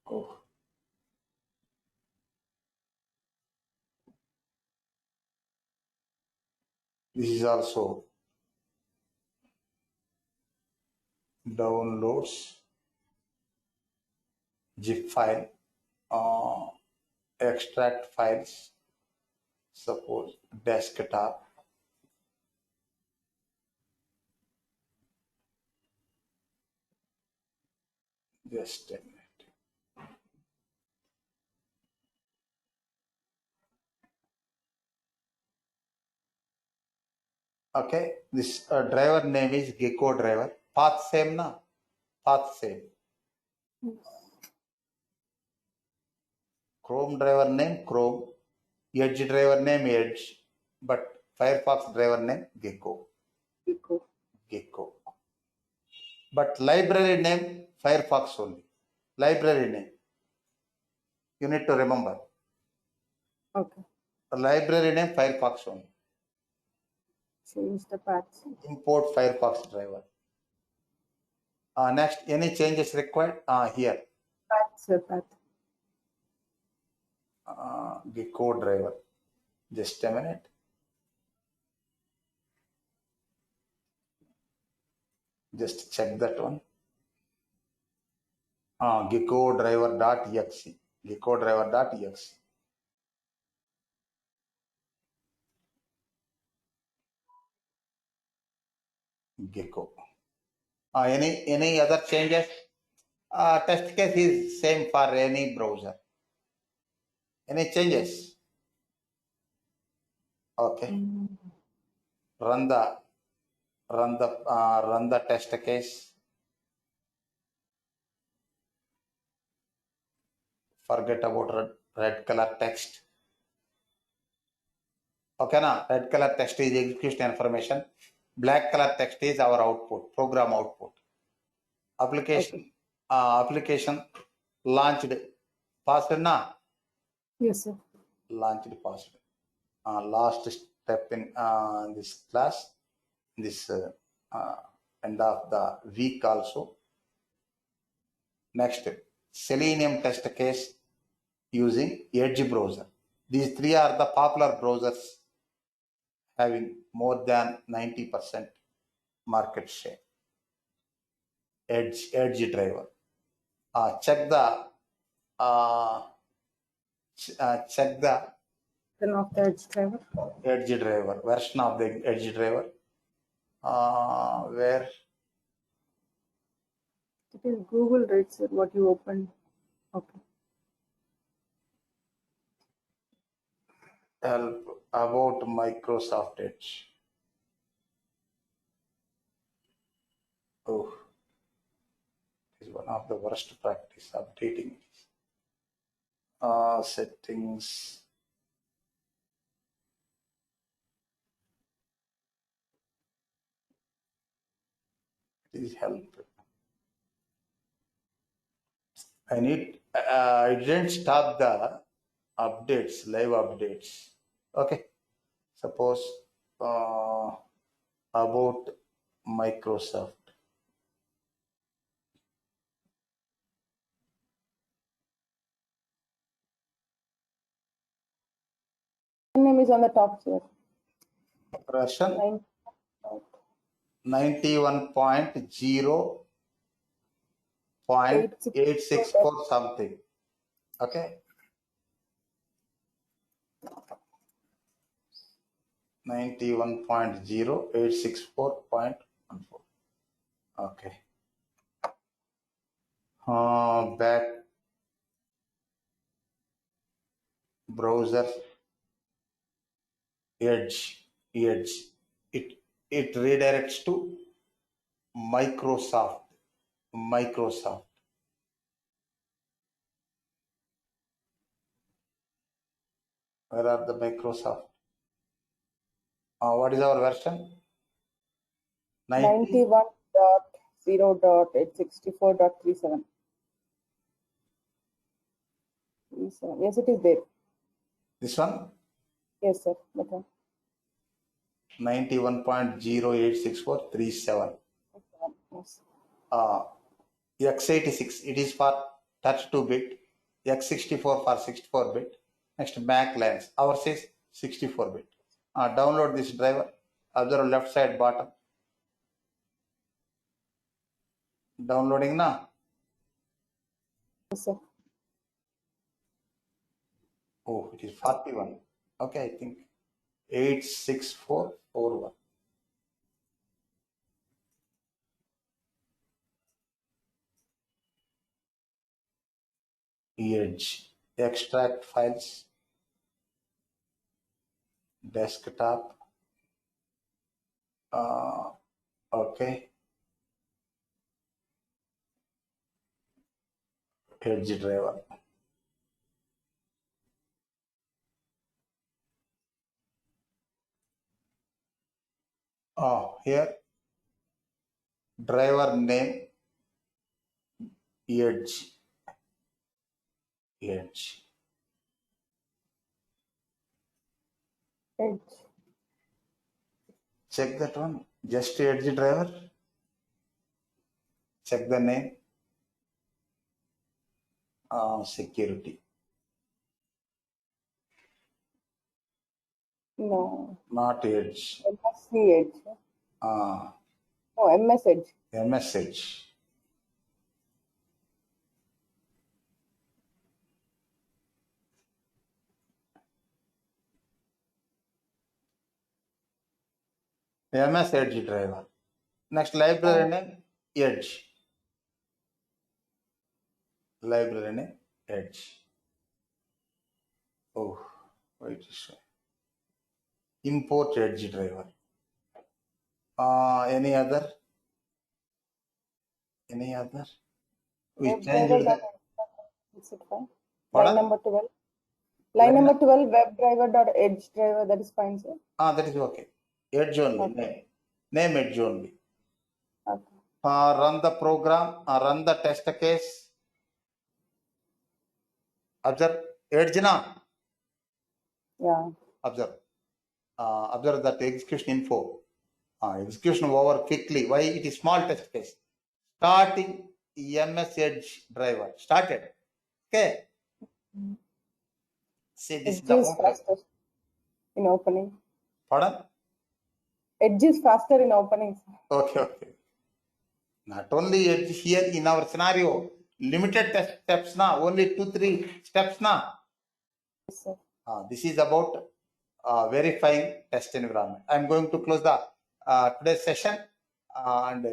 Oh. This is also downloads zip file, extract files, suppose desktop. Just a minute. Okay, this driver name is Gecko driver. Path same na? Path same. Chrome driver name Chrome, Edge driver name Edge, but Firefox driver name Gecko. Gecko. But library name Firefox only. Library name. You need to remember. Okay. Library name Firefox only. Change the paths. Import Firefox driver. Next, any changes required? Here. Path. Gecko driver. Just a minute. Just check that one. Gecko driver.exe. Gecko driver.exe. Gecko. Any other changes? Test case is same for any browser. Any changes? Okay. Run the test case. Forget about red color text. Okay, na red color text is execution information. Black color text is our output, program output. Application. Application launched. Password na? Yes, sir. Launched password. Last step in this class, this end of the week also. Next, Selenium test case using Edge browser. These three are the popular browsers having more than 90% market share. Edge driver. Check the Then of the Edge driver. Edge driver version of the Edge driver. Where It is Google, right, sir? What you opened. Okay. help about Microsoft Edge. Oh, it is one of the worst practice updating settings. It is help. I didn't stop the updates, live updates. Okay. Suppose about Microsoft. Name is on the top, sir. Version 91.0.864 something. Okay. 91.0.864.14. Okay. Back browser Edge. It redirects to Microsoft. Where are the Microsoft? What is our version? 91.0.864.37. Yes, it is there. This one? Yes, sir. Okay. 91.08643.7. Yes. x86, it is for 32-bit. x64 for 64-bit. Next, Mac lines. Ours is 64-bit. Download this driver. Observe left side bottom. Downloading now. Yes, sir. Oh, it is 41. Okay, I think 86441. Edge. Extract files. Desktop. Okay. Edge driver. Here driver name Edge. Edge. Check that one. Just Edge driver. Check the name. Security. No. Not Edge. MSC Edge. No, MS Edge. MSH. MS Edge driver. Next library name Edge. Library name Edge. Oh, wait a second. Import Edge driver. Any other? Any other? We changed the. Is it fine? Pardon? Line number 12. Line number 12, WebDriver.Edge driver, that is fine, sir. That is okay. Edge only. Okay. Name Edge only. Okay. Run the program. Run the test case. Observe Edge na. Yeah. Observe. Observe that execution info. Execution over quickly. Why it is small test case? Starting MS Edge driver. Started. Okay. See this is Edge the is faster in opening. Pardon? Edge is faster in opening, sir. Okay. Not only Edge here in our scenario, limited test steps na, only 2-3 steps na. Yes, sir. This is about verifying test environment. I'm going to close the today's session and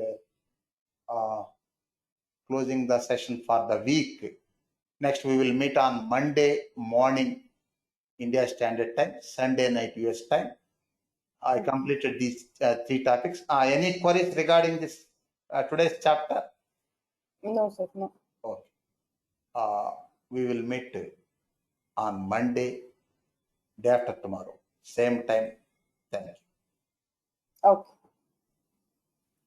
closing the session for the week. Next, we will meet on Monday morning, India Standard Time, Sunday night US time. I completed these 3 topics. Any queries regarding this today's chapter? No, sir. No. Okay. We will meet on Monday, day after tomorrow, same time. Thank you. Okay.